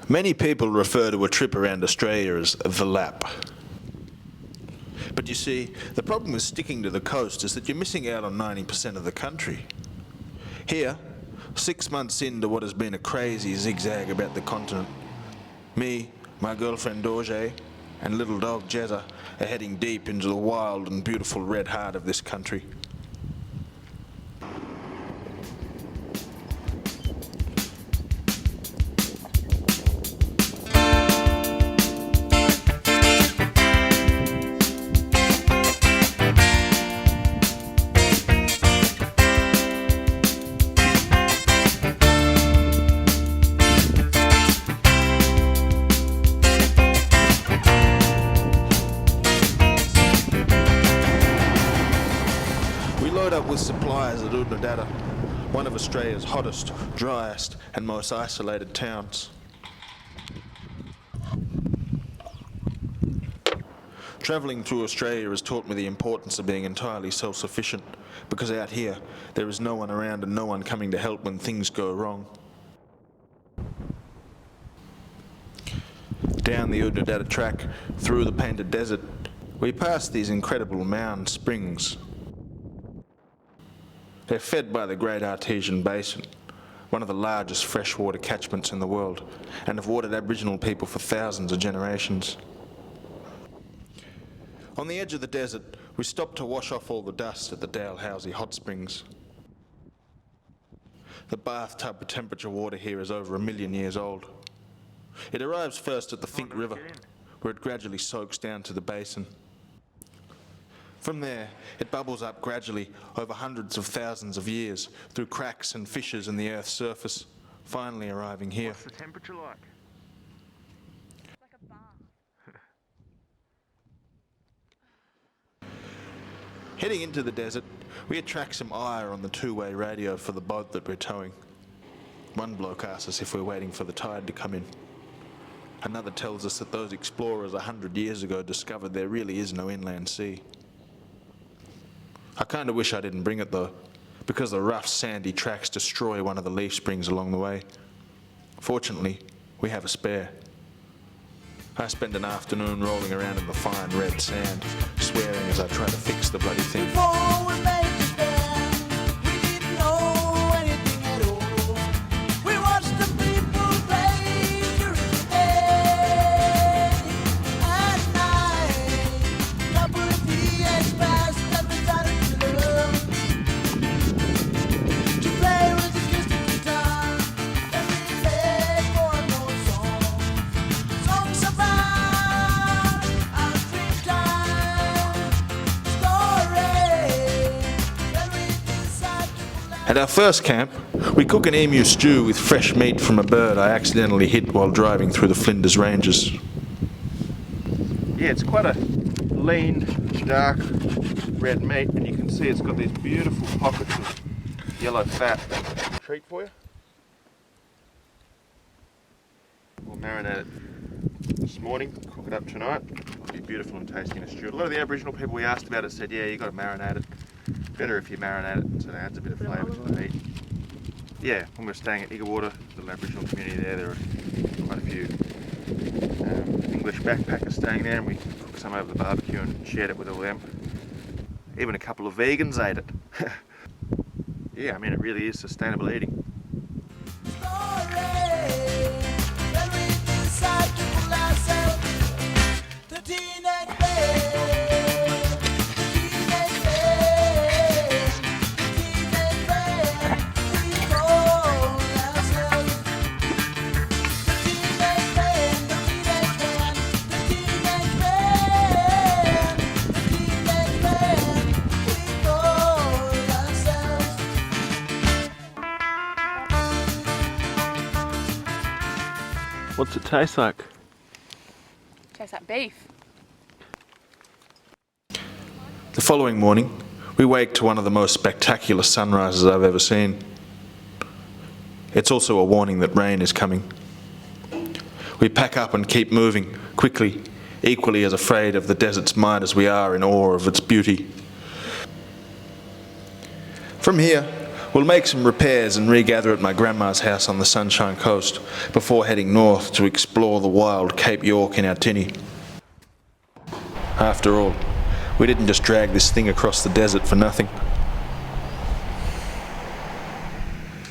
Many people refer to a trip around Australia as the lap. But you see, the problem with sticking to the coast is that you're missing out on 90% of the country. Here, 6 months into what has been a crazy zigzag about the continent, me, my girlfriend Dorje, and little dog Jezza are heading deep into the wild and beautiful red heart of this country. With supplies at Oodnadatta, one of Australia's hottest, driest and most isolated towns. Travelling through Australia has taught me the importance of being entirely self-sufficient, because out here there is no one around and no one coming to help when things go wrong. Down the Oodnadatta track, through the painted desert, we pass these incredible mound springs. They're fed by the Great Artesian Basin, one of the largest freshwater catchments in the world, and have watered Aboriginal people for thousands of generations. On the edge of the desert, we stopped to wash off all the dust at the Dalhousie Hot Springs. The bathtub temperature water here is over 1 million years old. It arrives first at the Finke River, where it gradually soaks down to the basin. From there, it bubbles up gradually over hundreds of thousands of years through cracks and fissures in the Earth's surface, finally arriving here. What's the temperature like? It's like a bath. Heading into the desert, we attract some ire on the two-way radio for the boat that we're towing. One bloke asks us if we're waiting for the tide to come in. Another tells us that those explorers 100 years ago discovered there really is no inland sea. I kind of wish I didn't bring it though, because the rough sandy tracks destroy one of the leaf springs along the way. Fortunately, we have a spare. I spend an afternoon rolling around in the fine red sand, swearing as I try to fix the bloody thing. Before we made the stand, we didn't know anything at all. We watched the people play during the day. At night, couple of years passed and we started to love. To play with the acoustic guitar, and we played more and more songs. Songs about our dreamtime story. When we decide to pull out. At our first camp, we cook an emu stew with fresh meat from a bird I accidentally hit while driving through the Flinders Ranges. Yeah, it's quite a lean, dark red meat, and you can see it's got these beautiful pockets of yellow fat. Treat for you. We'll marinate it this morning, cook it up tonight. It'll be beautiful and tasty in a stew. A lot of the Aboriginal people we asked about it said, yeah, you got to marinate it. Better if you marinate it, so it adds a bit of flavour to the meat. Yeah, when we're staying at Iggawarra, the Aboriginal community there are quite a few English backpackers staying there, and we cooked some over the barbecue and shared it with all them. Even a couple of vegans ate it. Yeah, I mean, it really is sustainable eating. When we decide to pull ourselves to teenage bed, teenage bed, teenage bed, we call ourselves the teenage bed, the teenage bed, the teenage bed, the teenage bed, we call ourselves. What's it taste like? Tastes like beef. The following morning, we wake to one of the most spectacular sunrises I've ever seen. It's also a warning that rain is coming. We pack up and keep moving, quickly, equally as afraid of the desert's might as we are in awe of its beauty. From here, We'll make some repairs and regather at my grandma's house on the Sunshine Coast before heading north to explore the wild Cape York in our tinny. After all, we didn't just drag this thing across the desert for nothing.